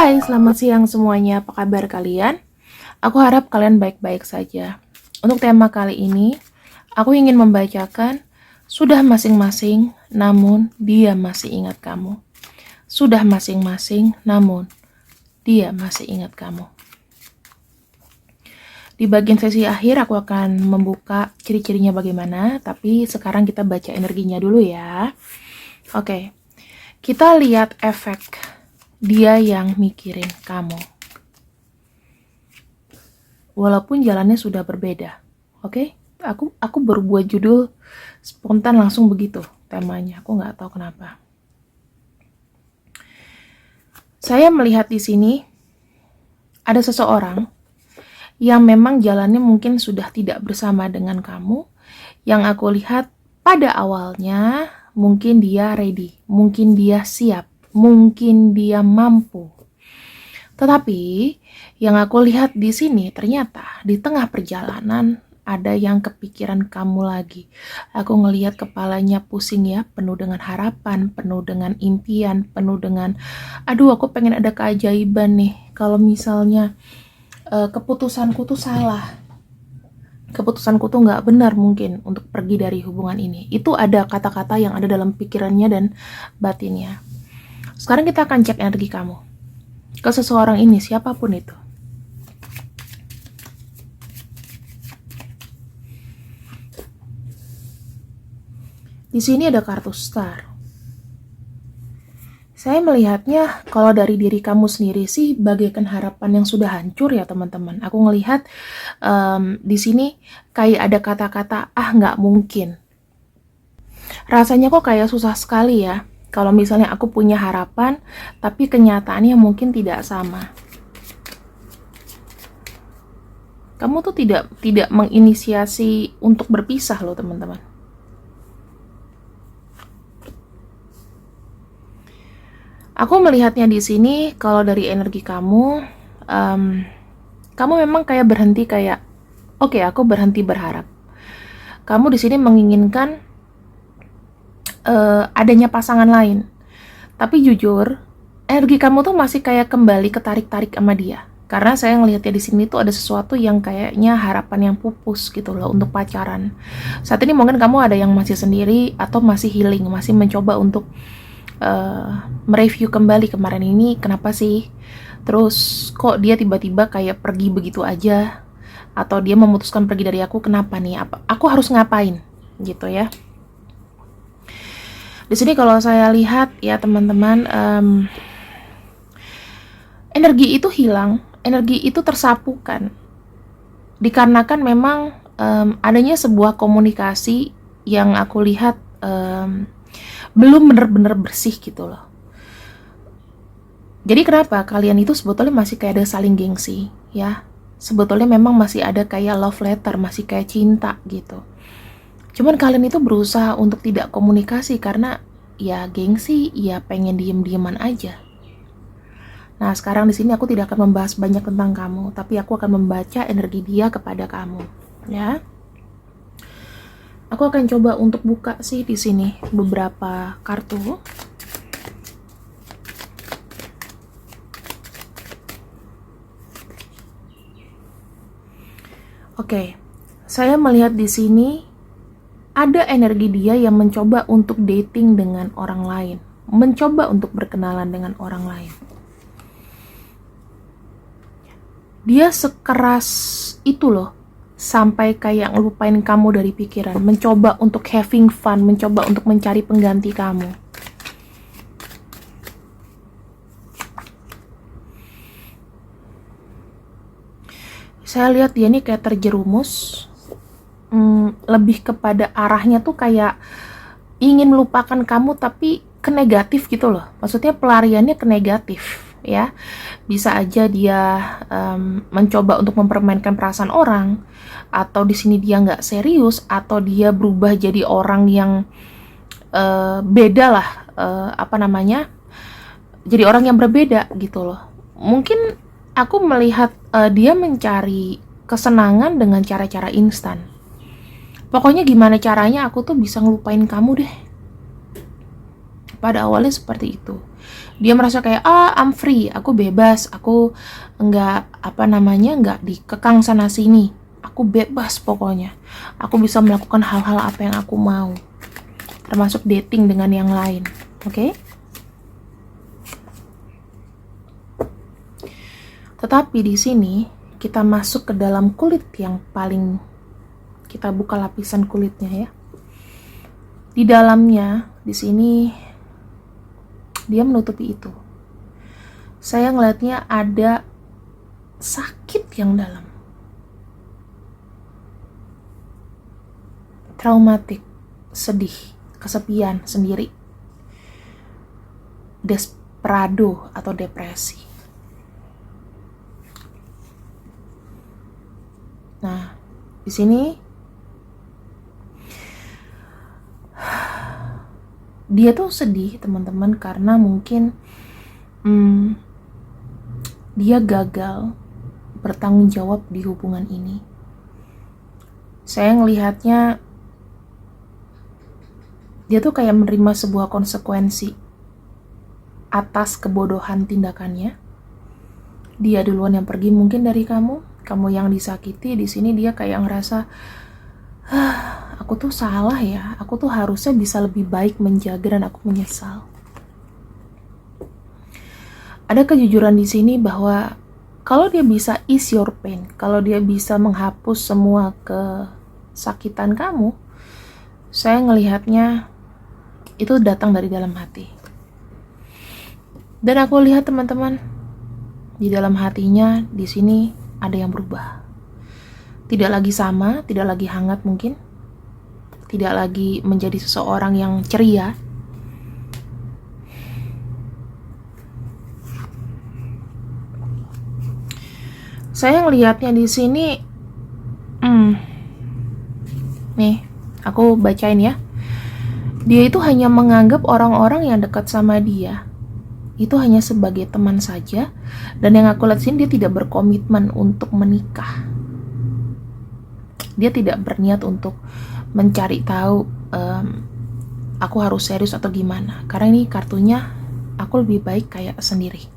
Hai, selamat siang semuanya. Apa kabar kalian? Aku harap kalian baik-baik saja. Untuk tema kali ini, aku ingin membacakan sudah masing-masing, namun dia masih ingat kamu. Sudah masing-masing, namun dia masih ingat kamu. Di bagian sesi akhir aku akan membuka ciri-cirinya bagaimana, tapi sekarang kita baca energinya dulu ya. Oke, kita lihat efek dia yang mikirin kamu. Walaupun jalannya sudah berbeda. Oke? Aku baru buat judul spontan langsung begitu temanya. Aku nggak tahu kenapa. Saya melihat di sini ada seseorang yang memang jalannya mungkin sudah tidak bersama dengan kamu. Yang aku lihat pada awalnya mungkin dia ready, mungkin dia siap, mungkin dia mampu. Tetapi yang aku lihat di sini ternyata di tengah perjalanan ada yang kepikiran kamu lagi. Aku ngelihat kepalanya pusing ya, penuh dengan harapan, penuh dengan impian, penuh dengan aduh aku pengen ada keajaiban nih. Kalau misalnya keputusanku tuh salah, keputusanku tuh nggak benar mungkin untuk pergi dari hubungan ini. Itu ada kata-kata yang ada dalam pikirannya dan batinnya. Sekarang kita akan cek energi kamu ke seseorang ini, siapapun itu. Di sini ada kartu star. Saya melihatnya kalau dari diri kamu sendiri sih bagaikan harapan yang sudah hancur ya teman-teman. Aku ngelihat di sini kayak ada kata-kata nggak mungkin. Rasanya kok kayak susah sekali ya. Kalau misalnya aku punya harapan, tapi kenyataannya mungkin tidak sama. Kamu tuh tidak menginisiasi untuk berpisah loh teman-teman. Aku melihatnya di sini kalau dari energi kamu, kamu memang kayak berhenti kayak, oke, aku berhenti berharap. Kamu di sini menginginkan adanya pasangan lain. Tapi jujur, energi kamu tuh masih kayak kembali ketarik-tarik sama dia. Karena saya ngelihatnya di sini tuh ada sesuatu yang kayaknya harapan yang pupus gitu loh untuk pacaran. Saat ini mungkin kamu ada yang masih sendiri atau masih healing, masih mencoba untuk mereview kembali kemarin ini kenapa sih. Terus kok dia tiba-tiba kayak pergi begitu aja, atau dia memutuskan pergi dari aku, kenapa nih? Aku harus ngapain gitu ya. Di sini kalau saya lihat ya teman-teman, energi itu hilang, energi itu tersapukan. Dikarenakan memang adanya sebuah komunikasi yang aku lihat belum benar-benar bersih gitu loh. Jadi kenapa kalian itu sebetulnya masih kayak ada saling gengsi ya. Sebetulnya memang masih ada kayak love letter, masih kayak cinta gitu. Cuman kalian itu berusaha untuk tidak komunikasi karena ya gengsi, ya pengen diem-dieman aja. Nah, sekarang di sini aku tidak akan membahas banyak tentang kamu, tapi aku akan membaca energi dia kepada kamu, ya. Aku akan coba untuk buka sih di sini beberapa kartu. Oke, saya melihat di sini ada energi dia yang mencoba untuk dating dengan orang lain, mencoba untuk berkenalan dengan orang lain. Dia sekeras itu loh, sampai kayak ngelupain kamu dari pikiran, mencoba untuk having fun, mencoba untuk mencari pengganti kamu. Saya lihat dia ini kayak terjerumus, lebih kepada arahnya tuh kayak ingin melupakan kamu tapi ke negatif gitu loh. Maksudnya pelariannya ke negatif ya. Bisa aja dia mencoba untuk mempermainkan perasaan orang, atau di sini dia nggak serius, atau dia berubah jadi orang yang beda lah, jadi orang yang berbeda gitu loh. Mungkin aku melihat dia mencari kesenangan dengan cara-cara instan. Pokoknya gimana caranya aku tuh bisa ngelupain kamu deh. Pada awalnya seperti itu. Dia merasa kayak, I'm free, aku bebas, aku nggak dikekang sana sini. Aku bebas pokoknya. Aku bisa melakukan hal-hal apa yang aku mau. Termasuk dating dengan yang lain. Oke? Tetapi di sini kita masuk ke dalam kulit yang paling, kita buka lapisan kulitnya ya. Di dalamnya, di sini dia menutupi itu. Saya ngelihatnya ada sakit yang dalam. Traumatik, sedih, kesepian sendiri. Desperado atau depresi. Nah, di sini dia tuh sedih, teman-teman, karena mungkin dia gagal bertanggung jawab di hubungan ini. Saya ngelihatnya dia tuh kayak menerima sebuah konsekuensi atas kebodohan tindakannya. Dia duluan yang pergi mungkin dari kamu yang disakiti. Di sini dia kayak ngerasa, aku tuh salah ya, aku tuh harusnya bisa lebih baik menjaga dan aku menyesal. Ada kejujuran di sini bahwa kalau dia bisa ease your pain, kalau dia bisa menghapus semua kesakitan kamu, saya ngelihatnya itu datang dari dalam hati. Dan aku lihat, teman-teman, di dalam hatinya di sini ada yang berubah. Tidak lagi sama, tidak lagi hangat mungkin, tidak lagi menjadi seseorang yang ceria. Saya ngelihatnya di sini, nih, aku bacain ya. Dia itu hanya menganggap orang-orang yang dekat sama dia itu hanya sebagai teman saja, dan yang aku lihat sini dia tidak berkomitmen untuk menikah. Dia tidak berniat untuk mencari tahu aku harus serius atau gimana, karena ini kartunya aku lebih baik kayak sendiri.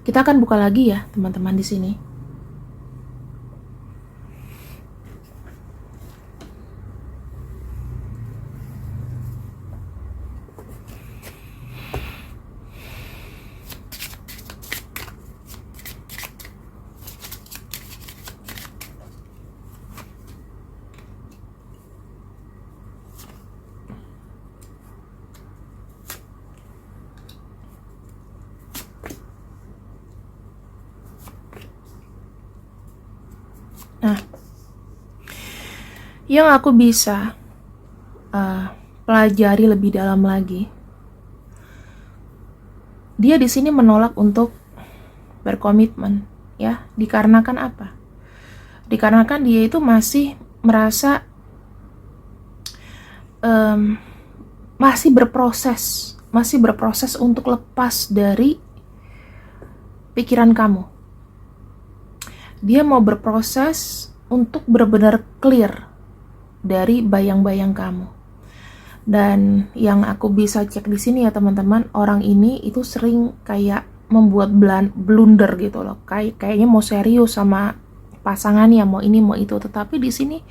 Kita akan buka lagi ya, teman-teman, di sini. Nah, yang aku bisa pelajari lebih dalam lagi, dia di sini menolak untuk berkomitmen, ya. Dikarenakan apa? Dikarenakan dia itu masih merasa masih berproses untuk lepas dari pikiran kamu. Dia mau berproses untuk benar-benar clear dari bayang-bayang kamu. Dan yang aku bisa cek di sini ya, teman-teman, orang ini itu sering kayak membuat blunder gitu loh. Kayaknya mau serius sama pasangannya, mau ini mau itu, tetapi di sini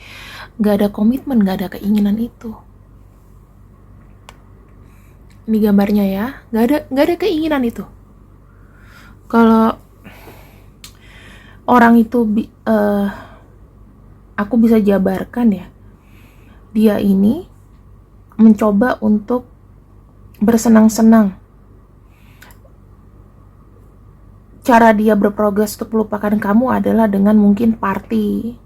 nggak ada komitmen, nggak ada keinginan itu. Ini gambarnya ya, nggak ada keinginan itu. Kalau orang itu aku bisa jabarkan ya, dia ini mencoba untuk bersenang-senang. Cara dia berprogres untuk melupakan kamu adalah dengan mungkin party,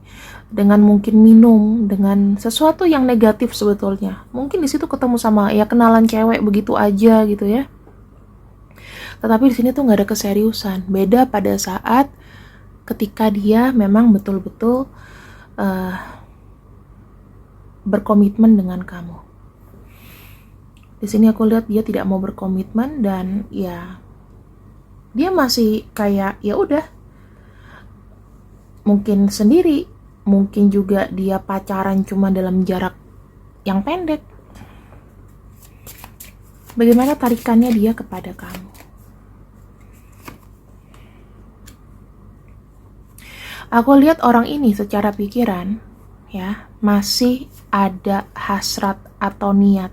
dengan mungkin minum, dengan sesuatu yang negatif sebetulnya. Mungkin di situ ketemu sama ya kenalan cewek begitu aja gitu ya. Tetapi di sini tuh nggak ada keseriusan. Beda pada saat ketika dia memang betul-betul berkomitmen dengan kamu. Di sini aku lihat dia tidak mau berkomitmen dan ya dia masih kayak ya udah, mungkin sendiri, mungkin juga dia pacaran cuma dalam jarak yang pendek. Bagaimana tarikannya dia kepada kamu? Aku lihat orang ini secara pikiran, ya, masih ada hasrat atau niat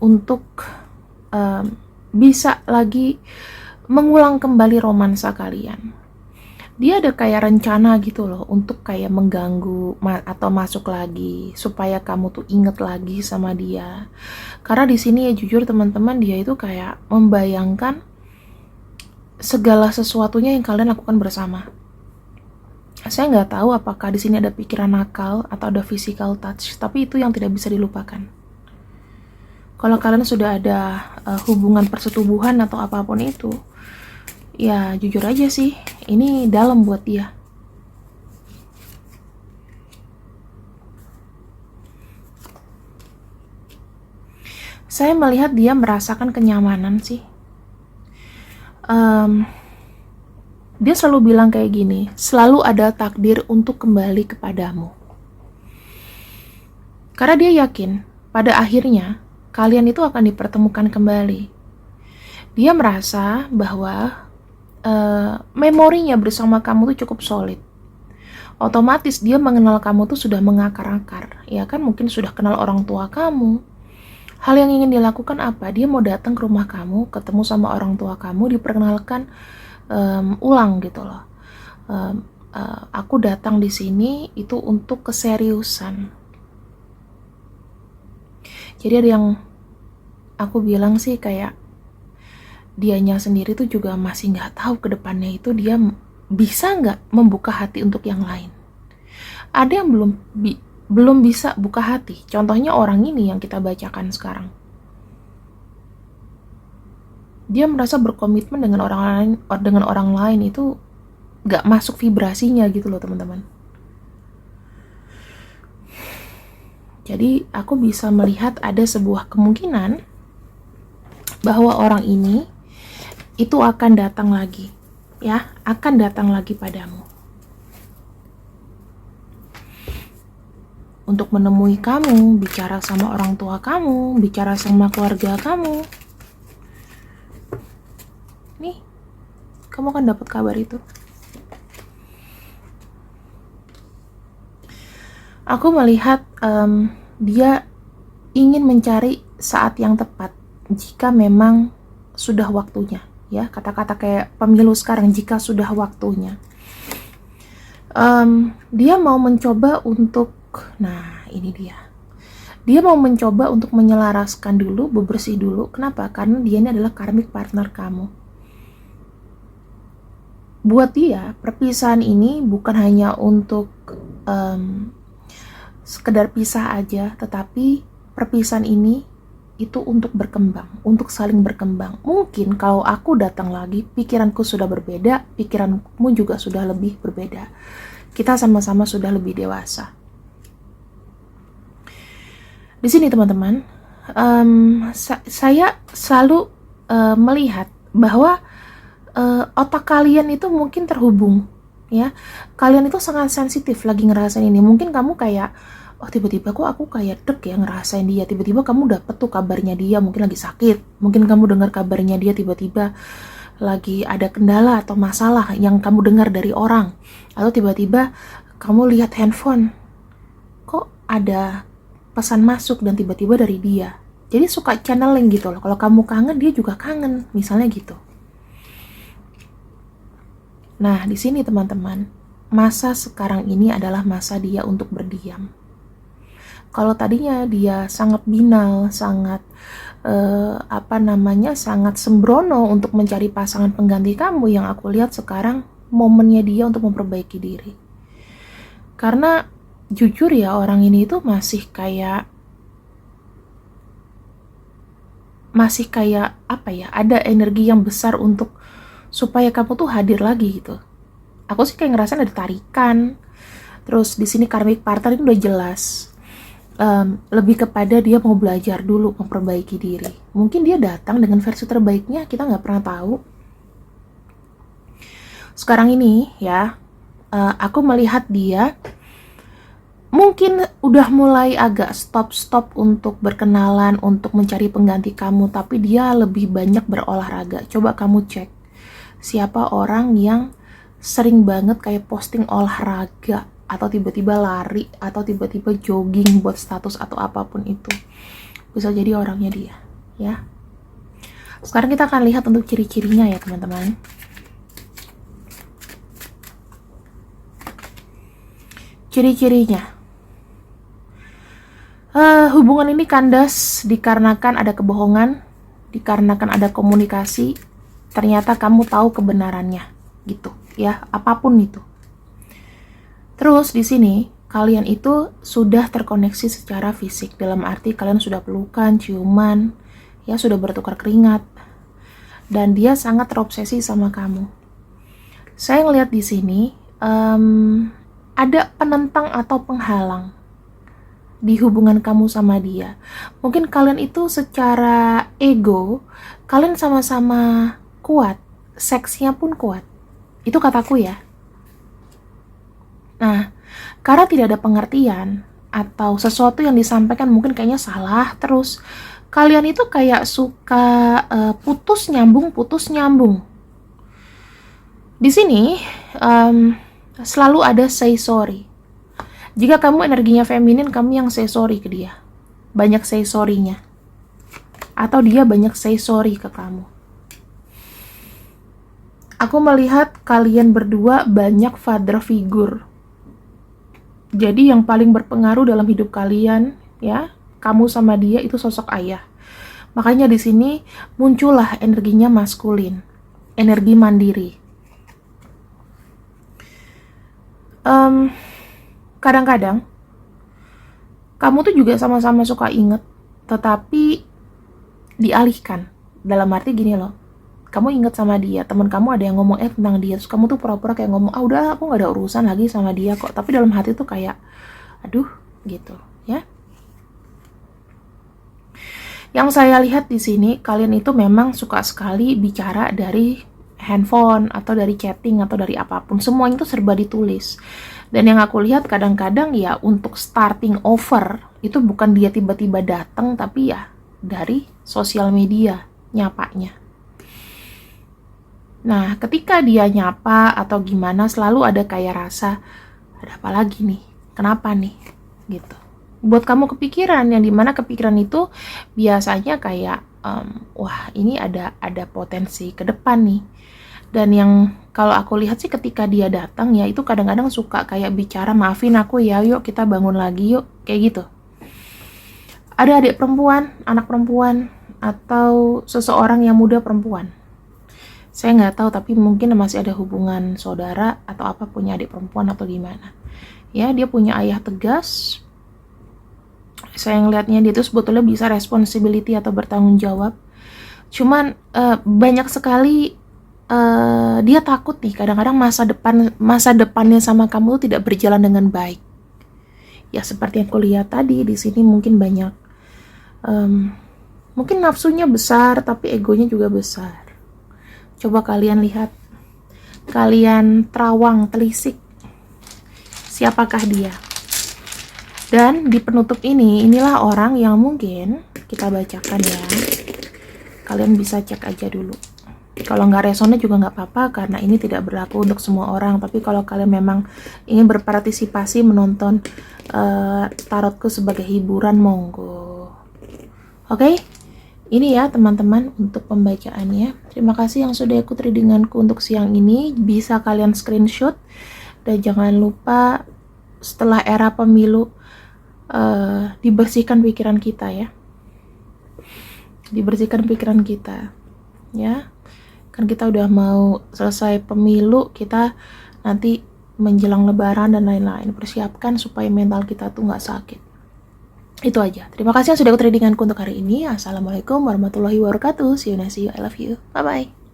untuk bisa lagi mengulang kembali romansa kalian. Dia ada kayak rencana gitu loh untuk kayak mengganggu atau masuk lagi supaya kamu tuh inget lagi sama dia. Karena di sini ya jujur teman-teman, dia itu kayak membayangkan segala sesuatunya yang kalian lakukan bersama. Saya nggak tahu apakah di sini ada pikiran nakal atau ada physical touch, tapi itu yang tidak bisa dilupakan. Kalau kalian sudah ada hubungan persetubuhan atau apapun itu, ya jujur aja sih, ini dalam buat dia. Saya melihat dia merasakan kenyamanan sih. Dia selalu bilang kayak gini, selalu ada takdir untuk kembali kepadamu. Karena dia yakin, pada akhirnya, kalian itu akan dipertemukan kembali. Dia merasa bahwa memorinya bersama kamu tuh cukup solid. Otomatis dia mengenal kamu tuh sudah mengakar-akar. Ya kan, mungkin sudah kenal orang tua kamu. Hal yang ingin dilakukan apa? Dia mau datang ke rumah kamu, ketemu sama orang tua kamu, diperkenalkan ulang gitu loh. Aku datang di sini itu untuk keseriusan. Jadi ada yang aku bilang sih kayak dianya sendiri tuh juga masih nggak tahu ke depannya itu dia bisa nggak membuka hati untuk yang lain. Ada yang belum bisa buka hati. Contohnya orang ini yang kita bacakan sekarang. Dia merasa berkomitmen dengan orang lain itu gak masuk vibrasinya gitu loh teman-teman. Jadi aku bisa melihat ada sebuah kemungkinan bahwa orang ini itu akan datang lagi, ya, akan datang lagi padamu untuk menemui kamu, bicara sama orang tua kamu, bicara sama keluarga kamu. Nih, kamu akan dapat kabar itu. Aku melihat dia ingin mencari saat yang tepat jika memang sudah waktunya, ya, kata-kata kayak pemilu sekarang, jika sudah waktunya. Dia mau mencoba untuk, nah ini dia mau mencoba untuk menyelaraskan dulu, bebersih dulu. Kenapa? Karena dia ini adalah karmic partner kamu. Buat dia, perpisahan ini bukan hanya untuk sekedar pisah aja, tetapi perpisahan ini itu untuk berkembang, untuk saling berkembang. Mungkin kalau aku datang lagi, pikiranku sudah berbeda, pikiranmu juga sudah lebih berbeda. Kita sama-sama sudah lebih dewasa. Di sini teman-teman, saya selalu melihat bahwa otak kalian itu mungkin terhubung, ya. Kalian itu sangat sensitif lagi ngerasain ini. Mungkin kamu kayak, oh tiba-tiba kok aku kayak deg ya ngerasain dia. Tiba-tiba kamu dapet tuh kabarnya dia, mungkin lagi sakit. Mungkin kamu dengar kabarnya dia tiba-tiba lagi ada kendala atau masalah yang kamu dengar dari orang. Atau tiba-tiba kamu lihat handphone, kok ada pesan masuk dan tiba-tiba dari dia. Jadi suka channeling gitu loh. Kalau kamu kangen, dia juga kangen, misalnya gitu. Nah, di sini teman-teman, masa sekarang ini adalah masa dia untuk berdiam. Kalau tadinya dia sangat binal, sangat sangat sembrono untuk mencari pasangan pengganti kamu, yang aku lihat sekarang momennya dia untuk memperbaiki diri. Karena jujur ya, orang ini itu masih kayak ada energi yang besar untuk supaya kamu tuh hadir lagi gitu. Aku sih kayak ngerasain ada tarikan. Terus di sini karmic partner ini udah jelas. Lebih kepada dia mau belajar dulu, memperbaiki diri. Mungkin dia datang dengan versi terbaiknya, kita nggak pernah tahu. Sekarang ini ya, aku melihat dia mungkin udah mulai agak stop untuk berkenalan, untuk mencari pengganti kamu, tapi dia lebih banyak berolahraga. Coba kamu cek siapa orang yang sering banget kayak posting olahraga, atau tiba-tiba lari, atau tiba-tiba jogging buat status atau apapun itu. Bisa jadi orangnya dia, ya. Sekarang kita akan lihat untuk ciri-cirinya ya teman-teman. Ciri-cirinya. Hubungan ini kandas dikarenakan ada kebohongan, dikarenakan ada komunikasi. Ternyata kamu tahu kebenarannya, gitu ya, apapun itu. Terus di sini kalian itu sudah terkoneksi secara fisik, dalam arti kalian sudah pelukan, ciuman, ya sudah bertukar keringat, dan dia sangat terobsesi sama kamu. Saya ngelihat di sini ada penentang atau penghalang di hubungan kamu sama dia. Mungkin kalian itu secara ego, kalian sama-sama kuat, seksnya pun kuat. Itu kataku ya. Nah, karena tidak ada pengertian atau sesuatu yang disampaikan mungkin kayaknya salah terus, kalian itu kayak suka putus nyambung. Di sini selalu ada say sorry. Jika kamu energinya feminin, kamu yang say sorry ke dia. Banyak say sorry-nya. Atau dia banyak say sorry ke kamu. Aku melihat kalian berdua banyak father figure. Jadi yang paling berpengaruh dalam hidup kalian, ya, kamu sama dia itu sosok ayah. Makanya di sini muncullah energinya maskulin, energi mandiri. Kadang-kadang kamu tuh juga sama-sama suka inget, tetapi dialihkan. Dalam arti gini loh, kamu inget sama dia, teman kamu ada yang ngomong tentang dia, terus kamu tuh pura-pura kayak ngomong, udah aku gak ada urusan lagi sama dia kok, tapi dalam hati tuh kayak aduh gitu ya. Yang saya lihat di sini, kalian itu memang suka sekali bicara dari handphone atau dari chatting atau dari apapun, semuanya itu serba ditulis. Dan yang aku lihat kadang-kadang ya untuk starting over itu bukan dia tiba-tiba datang, tapi ya dari sosial media nyapanya. Nah, ketika dia nyapa atau gimana, selalu ada kayak rasa, ada apa lagi nih? Kenapa nih? Gitu. Buat kamu kepikiran, yang dimana kepikiran itu biasanya kayak, wah ini ada potensi ke depan nih. Dan yang kalau aku lihat sih ketika dia datang ya, itu kadang-kadang suka kayak bicara, maafin aku ya, yuk kita bangun lagi yuk, kayak gitu. Ada adik perempuan, anak perempuan, atau seseorang yang muda perempuan. Saya nggak tahu, tapi mungkin masih ada hubungan saudara atau apa, punya adik perempuan atau gimana. Ya, dia punya ayah tegas. Saya ngelihatnya dia tuh sebetulnya bisa responsibility atau bertanggung jawab. Cuman banyak sekali dia takut nih, kadang-kadang masa depannya sama kamu tuh tidak berjalan dengan baik. Ya seperti yang aku lihat tadi di sini, mungkin banyak mungkin nafsunya besar tapi egonya juga besar. Coba kalian lihat, kalian terawang, telisik, siapakah dia? Dan di penutup ini, inilah orang yang mungkin kita bacakan ya. Kalian bisa cek aja dulu. Kalau nggak resonnya juga nggak apa-apa, karena ini tidak berlaku untuk semua orang. Tapi kalau kalian memang ingin berpartisipasi menonton tarotku sebagai hiburan, monggo. Oke? Ini ya teman-teman untuk pembacaannya. Terima kasih yang sudah ikut readinganku untuk siang ini. Bisa kalian screenshot. Dan jangan lupa setelah era pemilu dibersihkan pikiran kita ya. Dibersihkan pikiran kita ya. Kan kita udah mau selesai pemilu, kita nanti menjelang lebaran dan lain-lain. Persiapkan supaya mental kita tuh nggak sakit. Itu aja. Terima kasih yang sudah ikut readinganku untuk hari ini. Assalamualaikum warahmatullahi wabarakatuh. See you, I love you. Bye-bye.